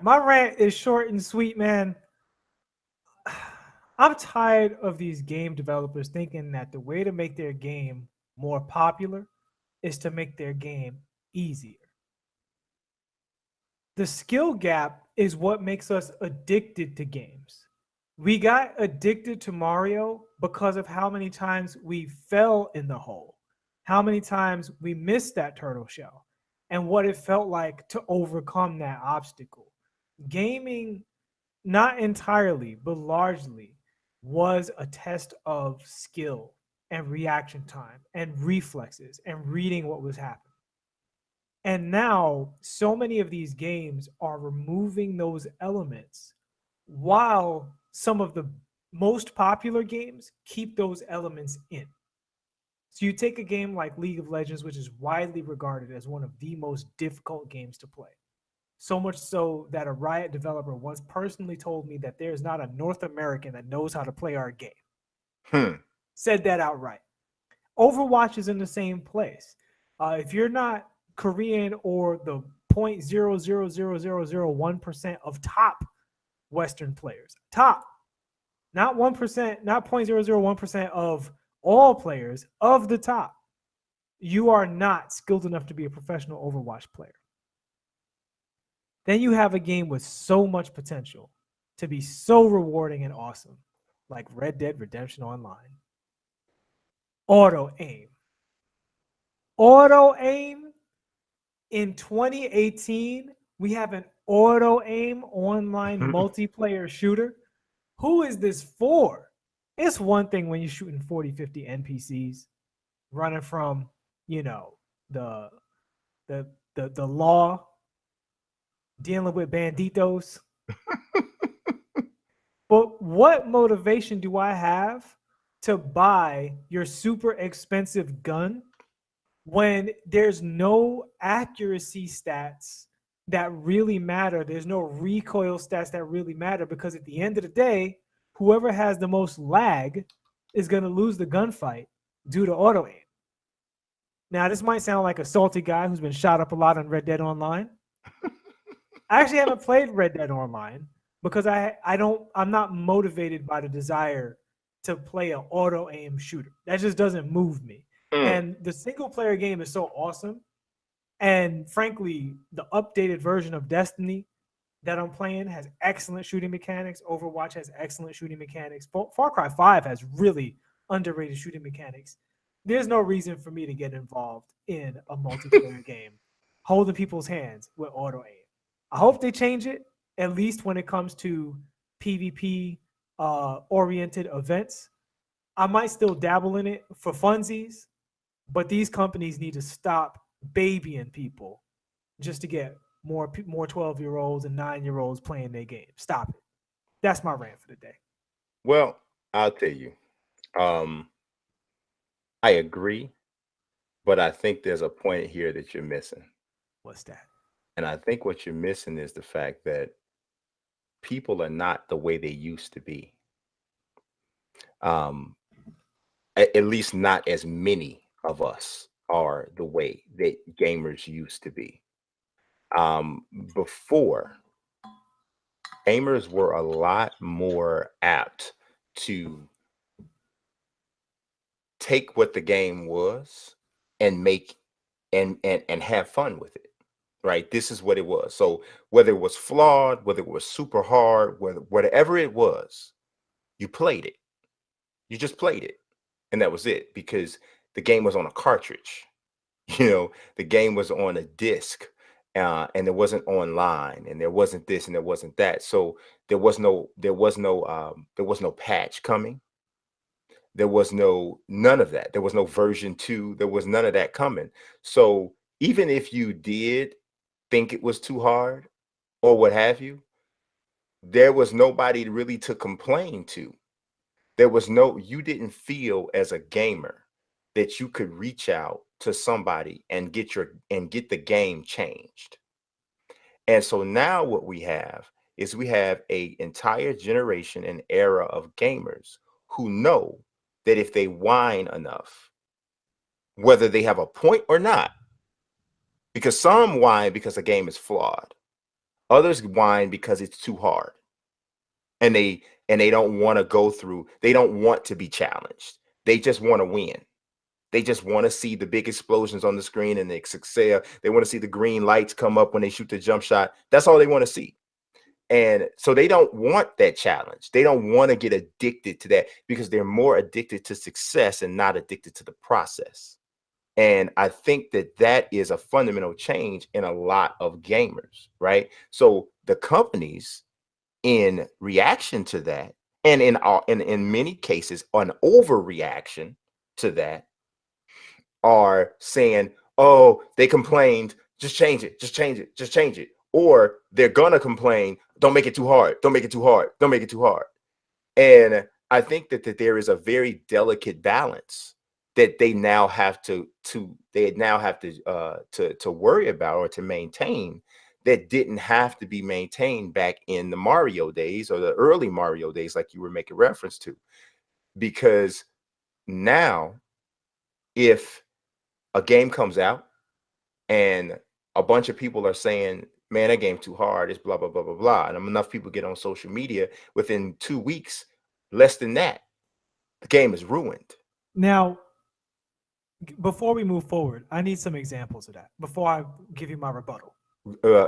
My rant is short and sweet, man. I'm tired of these game developers thinking that the way to make their game more popular is to make their game easier. The skill gap is what makes us addicted to games. We got addicted to Mario because of how many times we fell in the hole, how many times we missed that turtle shell, and what it felt like to overcome that obstacle. Gaming, not entirely, but largely, was a test of skill and reaction time and reflexes and reading what was happening. And now, so many of these games are removing those elements while some of the most popular games keep those elements in. So you take a game like League of Legends, which is widely regarded as one of the most difficult games to play. So much so that a Riot developer once personally told me that there's not a North American that knows how to play our game. Hmm. Said that outright. Overwatch is in the same place. If you're not Korean or the 0.00001% of top Western players, top, not 1%, not 0.001% of all players of the top, you are not skilled enough to be a professional Overwatch player. Then you have a game with so much potential to be so rewarding and awesome, like Red Dead Redemption Online. Auto aim. Auto aim in 2018, we have an auto aim online multiplayer shooter. Who is this for? It's one thing when you're shooting 40, 50 NPCs running from, you know, the the law, dealing with banditos. But what motivation do I have to buy your super expensive gun when there's no accuracy stats that really matter? There's no recoil stats that really matter because at the end of the day, whoever has the most lag is going to lose the gunfight due to auto aim. Now, this might sound like a salty guy who's been shot up a lot on Red Dead Online. I actually haven't played Red Dead Online because I'm not motivated by the desire to play an auto aim shooter. That just doesn't move me. Mm. And the single player game is so awesome. And frankly, the updated version of Destiny that I'm playing has excellent shooting mechanics. Overwatch has excellent shooting mechanics. Far Cry 5 has really underrated shooting mechanics. There's no reason for me to get involved in a multiplayer game holding people's hands with auto aim. I hope they change it, at least when it comes to PvP oriented events. I might still dabble in it for funsies, but these companies need to stop babying people just to get more 12-year-olds and 9-year-olds playing their game. Stop it. That's my rant for the day. Well, I'll tell you. Um, I agree, but I think there's a point here that you're missing. What's that? And I think what you're missing is the fact that people are not the way they used to be. Um, at least not as many of us are the way that gamers used to be. Before, gamers were a lot more apt to take what the game was and make and have fun with it. Right? This is what it was. So whether it was flawed, whether it was super hard, whatever it was, you played it. You just played it. And that was it because the game was on a cartridge. The game was on a disc. And it wasn't online, and there wasn't this, and there wasn't that. So there was no patch coming. There was none of that. There was no version 2. There was none of that coming. So even if you did think it was too hard or what have you, there was nobody really to complain to. You didn't feel as a gamer that you could reach out to somebody and get the game changed. And so now what we have is we have a entire generation and era of gamers who know that if they whine enough, whether they have a point or not, because some whine because the game is flawed. Others whine because it's too hard, and they don't want to go through. They don't want to be challenged. They just want to win. They just want to see the big explosions on the screen and the excel. They want to see the green lights come up when they shoot the jump shot. That's all they want to see. And so they don't want that challenge. They don't want to get addicted to that because they're more addicted to success and not addicted to the process. And I think that that is a fundamental change in a lot of gamers, right? So the companies, in reaction to that, and in many cases, an overreaction to that, are saying, oh, they complained, just change it, just change it, just change it. Or they're gonna complain, don't make it too hard, don't make it too hard, don't make it too hard. And I think that there is a very delicate balance that they now have to worry about or to maintain, that didn't have to be maintained back in the Mario days or the early Mario days, like you were making reference to. Because now, if a game comes out and a bunch of people are saying, man, that game too hard, it's blah, blah, blah, blah, blah, and enough people get on social media, within 2 weeks, less than that, the game is ruined. Now, before we move forward, I need some examples of that before I give you my rebuttal.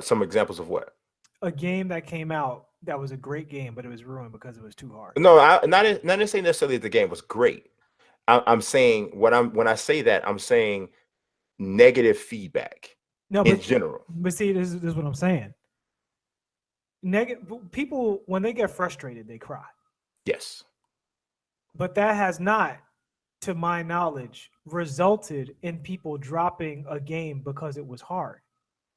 Some examples of what? A game that came out that was a great game, but it was ruined because it was too hard. No, not saying necessarily the game was great. I'm saying when I say that, I'm saying negative feedback in general. But see, this is what I'm saying. People, when they get frustrated, they cry. Yes. But that has not, to my knowledge, resulted in people dropping a game because it was hard.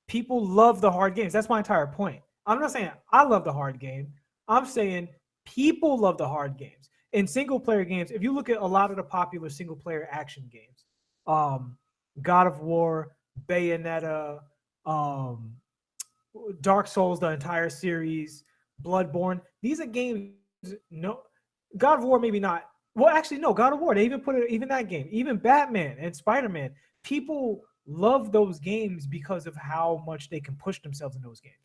People love the hard games. That's my entire point. I'm not saying I love the hard game. I'm saying people love the hard games. In single player games, if you look at a lot of the popular single player action games, God of War, Bayonetta, Dark Souls, the entire series, Bloodborne, these are games. No, God of War, maybe not. Well, actually, no, God of War. They even put it, even that game, even Batman and Spider-Man. People love those games because of how much they can push themselves in those games.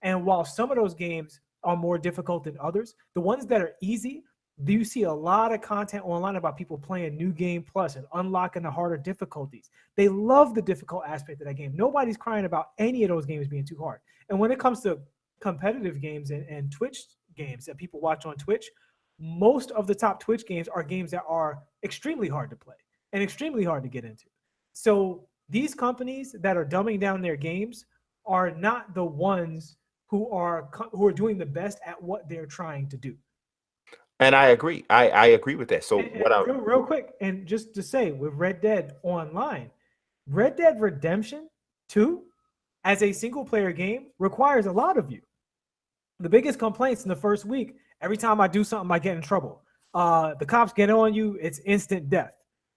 And while some of those games are more difficult than others, the ones that are easy, you see a lot of content online about people playing New Game Plus and unlocking the harder difficulties. They love the difficult aspect of that game. Nobody's crying about any of those games being too hard. And when it comes to competitive games and Twitch games that people watch on Twitch, most of the top Twitch games are games that are extremely hard to play and extremely hard to get into. So these companies that are dumbing down their games are not the ones who are doing the best at what they're trying to do. And I agree. I agree with that. So real quick, and just to say, with Red Dead Online, Red Dead Redemption 2 as a single player game requires a lot of you. The biggest complaints in the first week, every time I do something, I get in trouble. The cops get on you, it's instant death.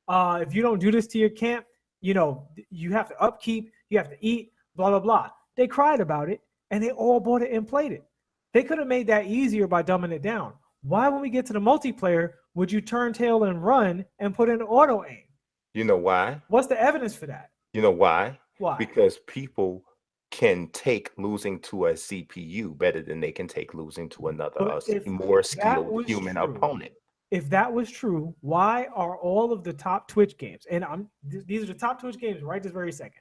If you don't do this to your camp, you have to upkeep, you have to eat, blah, blah, blah. They cried about it, and they all bought it and played it. They could have made that easier by dumbing it down. Why, when we get to the multiplayer, would you turn tail and run and put in auto aim? You know why? What's the evidence for that? You know why? Why? Because people can take losing to a CPU better than they can take losing to another more skilled human opponent. If that was true, why are all of the top Twitch games, and these are the top Twitch games right this very second,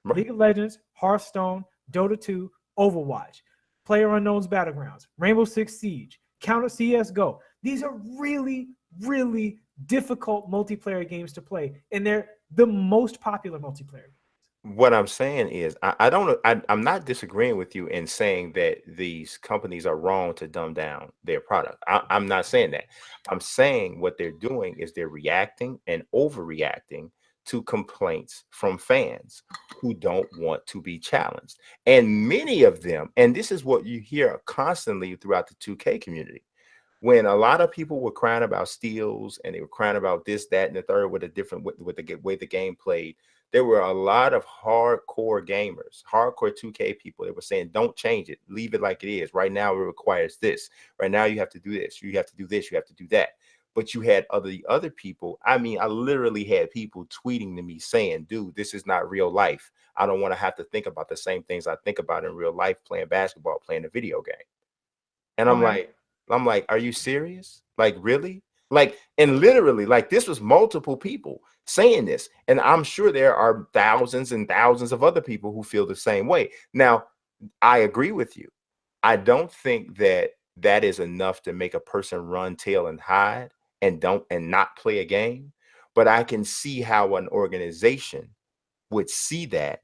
right. League of Legends, Hearthstone, Dota 2, Overwatch, PlayerUnknown's Battlegrounds, Rainbow Six Siege, Counter CSGO. These are really, really difficult multiplayer games to play, and they're the most popular multiplayer games. What I'm saying is, I'm not disagreeing with you in saying that these companies are wrong to dumb down their product. I'm not saying that. I'm saying what they're doing is they're reacting and overreacting to complaints from fans who don't want to be challenged. And many of them, and this is what you hear constantly throughout the 2K community, when a lot of people were crying about steals and they were crying about this, that, and the third with the way the game played, there were a lot of hardcore gamers, hardcore 2K people that were saying, don't change it, leave it like it is. Right now, it requires this. Right now, you have to do this. You have to do this. You have to do that. But you had other people. I mean, I literally had people tweeting to me saying, dude, this is not real life. I don't want to have to think about the same things I think about in real life, playing basketball, playing a video game. And Okay. I'm like, are you serious? Like, really? Like, and literally, like, this was multiple people saying this. And I'm sure there are thousands and thousands of other people who feel the same way. Now, I agree with you. I don't think that that is enough to make a person run, tail, and hide and not play a game. But I can see how an organization would see that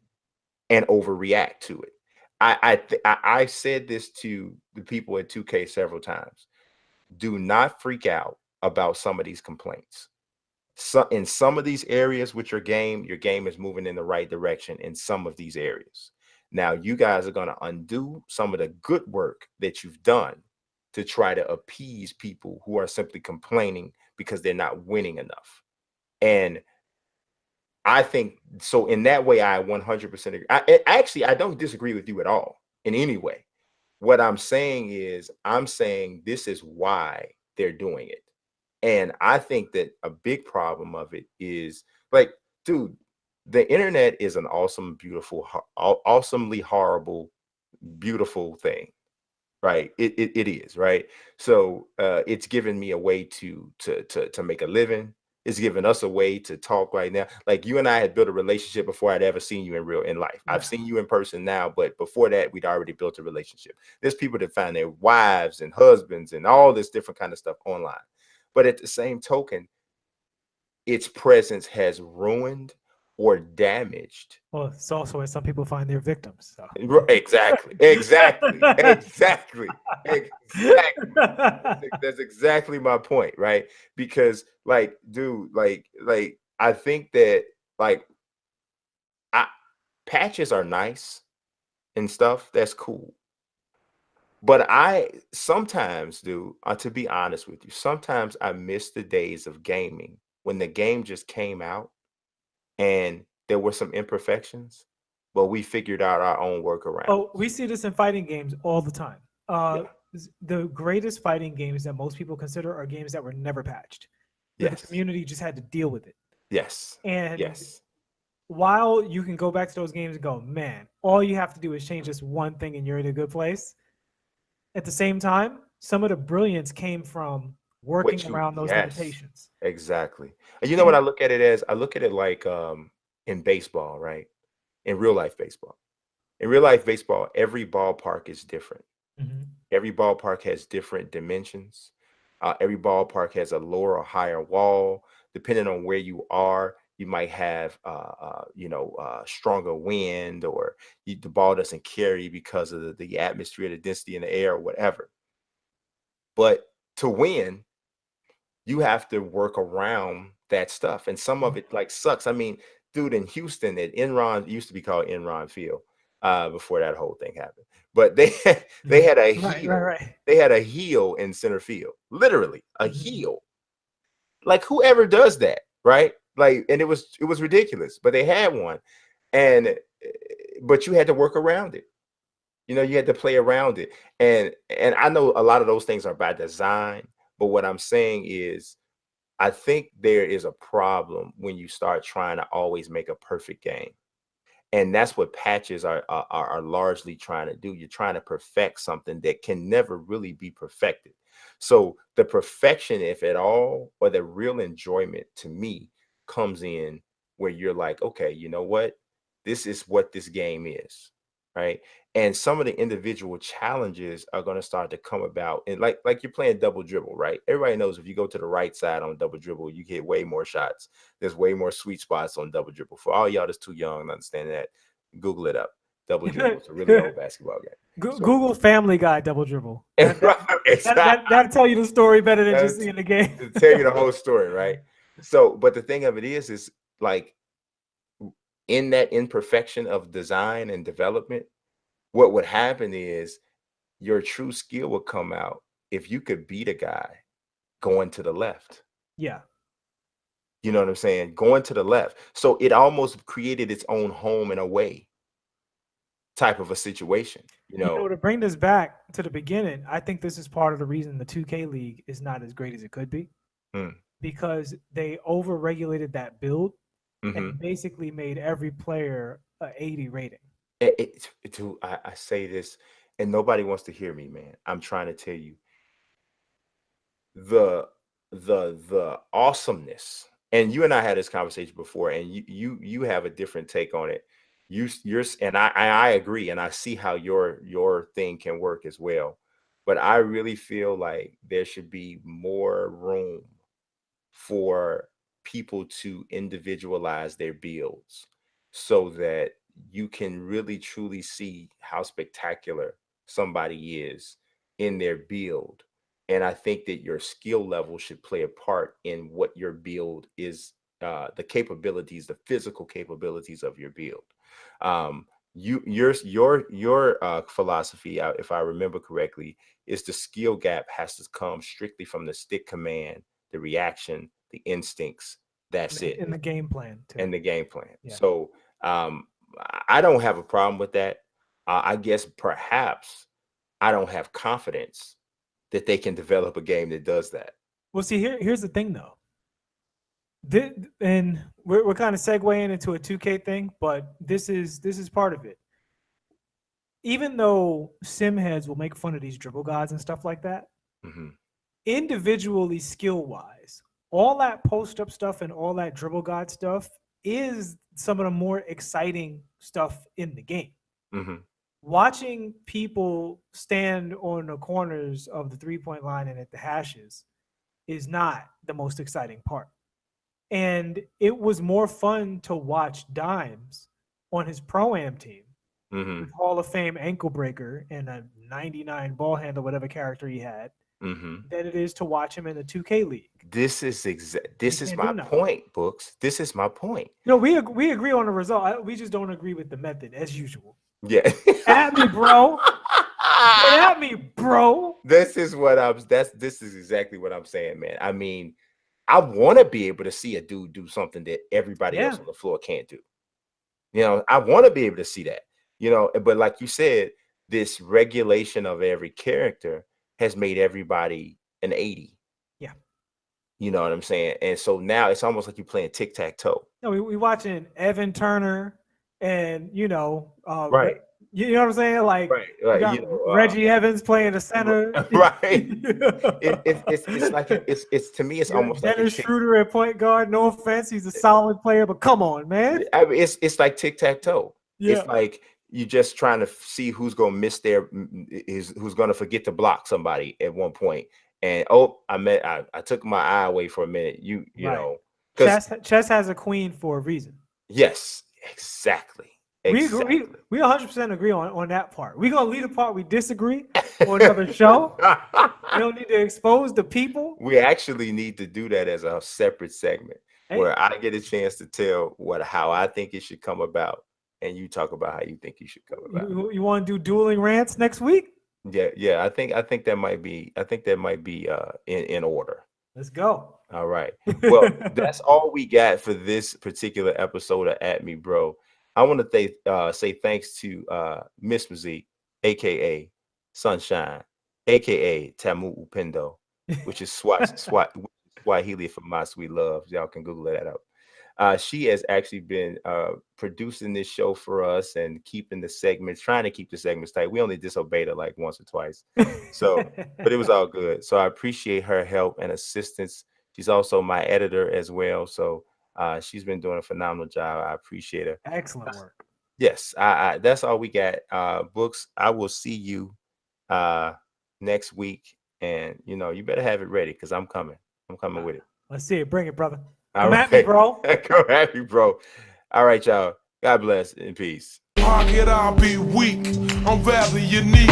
and overreact to it. I said this to the people at 2K several times. Do not freak out about some of these complaints. So in some of these areas with your game is moving in the right direction in some of these areas. Now you guys are going to undo some of the good work that you've done to try to appease people who are simply complaining because they're not winning enough. And I think so. In that way, I 100% agree. I don't disagree with you at all in any way. What I'm saying is, I'm saying this is why they're doing it. And I think that a big problem of it is like, dude, the internet is an awesome, beautiful, awesomely horrible, beautiful thing. Right. It is, right? So it's given me a way to make a living. It's given us a way to talk right now. Like you and I had built a relationship before I'd ever seen you in life. Yeah. I've seen you in person now, but before that, we'd already built a relationship. There's people that find their wives and husbands and all this different kind of stuff online. But at the same token, its presence has ruined or damaged. Well, it's also where some people find their victims. So. Exactly. Exactly. That's exactly my point, right? Because like, dude, like I think that like I patches are nice and stuff. That's cool. But I sometimes, dude, to be honest with you, sometimes I miss the days of gaming when the game just came out and there were some imperfections, but we figured out our own workarounds. Oh, we see this in fighting games all the time. Yeah. The greatest fighting games that most people consider are games that were never patched. That Yes. the community just had to deal with it. Yes. And Yes. while you can go back to those games and go, man, all you have to do is change this one thing and you're in a good place. At the same time, some of the brilliance came from working around those limitations. Exactly. And you know what I look at it as? I look at it like in baseball, right? In real life baseball. In real life baseball, every ballpark is different. Mm-hmm. Every ballpark has different dimensions. Every ballpark has a lower or higher wall. Depending on where you are, you might have, stronger wind, or the ball doesn't carry because of the atmosphere, the density in the air, or whatever. But to win, you have to work around that stuff. And some of it like sucks. I mean, dude, in Houston at Enron, it used to be called Enron Field before that whole thing happened. But they had a heel. Right. They had a heel in center field, literally a Mm-hmm. heel. Like whoever does that, right? Like, and it was ridiculous, but they had one, and but you had to work around it. You know, you had to play around it, and I know a lot of those things are by design. But what I'm saying is, I think there is a problem when you start trying to always make a perfect game. And that's what patches are largely trying to do. You're trying to perfect something that can never really be perfected. So the perfection, if at all, or the real enjoyment to me comes in where you're like, okay, you know what? This is what this game is, right? And some of the individual challenges are going to start to come about. And like you're playing double dribble, right? Everybody knows if you go to the right side on double dribble, you get way more shots. There's way more sweet spots on double dribble. For all y'all that's too young to understand that, Google it up. Double dribble. It's a really old basketball game. So, Google Family Guy double dribble. Exactly. That'll tell you the story better than just seeing the game. To tell you the whole story, right? So, but the thing of it is like in that imperfection of design and development, what would happen is your true skill would come out if you could beat a guy going to the left. Yeah. You know what I'm saying? Going to the left. So it almost created its own home in a way type of a situation. You know, to bring this back to the beginning, I think this is part of the reason the 2K League is not as great as it could be. because they over-regulated that build Mm-hmm. and basically made every player a 80 rating. I say this, and nobody wants to hear me, man. I'm trying to tell you the awesomeness. And you and I had this conversation before, and you have a different take on it. You're and I agree, and I see how your thing can work as well. But I really feel like there should be more room for people to individualize their builds so that you can really truly see how spectacular somebody is in their build. And I think that your skill level should play a part in what your build is, the capabilities, the physical capabilities of your build. Your philosophy, if I remember correctly, is the skill gap has to come strictly from the stick command, the reaction, the instincts. That's it. In the game plan too. And the game plan. Yeah. So I don't have a problem with that. I guess perhaps I don't have confidence that they can develop a game that does that. Well, see, here's the thing though. And we're kind of segueing into a 2K thing, but this is part of it. Even though sim heads will make fun of these dribble gods and stuff like that, individually skill wise, all that post up stuff and all that dribble god stuff is some of the more exciting stuff in the game. Watching people stand on the corners of the 3-point line and at the hashes is not the most exciting part. And it was more fun to watch Dimes on his Pro-Am team with Hall of Fame ankle breaker and a 99 ball handle, whatever character he had, than it is to watch him in the 2K league. This is my point, Books. This is my point. No, we agree on the result. We just don't agree with the method as usual. Yeah. At me, bro. Get at me, bro. This is exactly what I'm saying, man. I mean, I want to be able to see a dude do something that everybody else on the floor can't do. You know, I want to be able to see that, you know, but like you said, this regulation of every character has made everybody an 80. Yeah. You know what I'm saying? And so now it's almost like you're playing tic-tac-toe. No, we watching Evan Turner and, you know, right. You know what I'm saying? Like, right. You know, Reggie Evans playing the center. Right. It's like it's to me, it's almost Dennis like Schroeder at point guard. No offense, he's a solid player, but come on, man. I mean, it's like tic-tac-toe. Yeah. It's like you're just trying to see who's gonna miss who's gonna forget to block somebody at one point. And I took my eye away for a minute. You know, chess has a queen for a reason. Yes, exactly. We 100% agree on that part. We're gonna leave the part we disagree on another show. We don't need to expose the people. We actually need to do that as a separate segment where I get a chance to tell how I think it should come about, and you talk about how you think it should come about. You want to do dueling rants next week? Yeah. I think that might be in order. Let's go. All right. Well, that's all we got for this particular episode of At Me Bro. I want to say thanks to Miss Mazique, aka Sunshine, aka Tamu Upendo, which is Swahili for my sweet love. Y'all can Google that up. She has actually been producing this show for us and keeping the segments, trying to keep the segments tight. We only disobeyed her like once or twice, but it was all good. So I appreciate her help and assistance. She's also my editor as well. So she's been doing a phenomenal job. I appreciate her. Excellent work. Yes, that's all we got. Books, I will see you next week. And, you know, you better have it ready because I'm coming. With it. Let's see it. Bring it, brother. Come at me, bro. Come at me, bro. All right, y'all. God bless and peace. I'll be weak. I'm rather unique.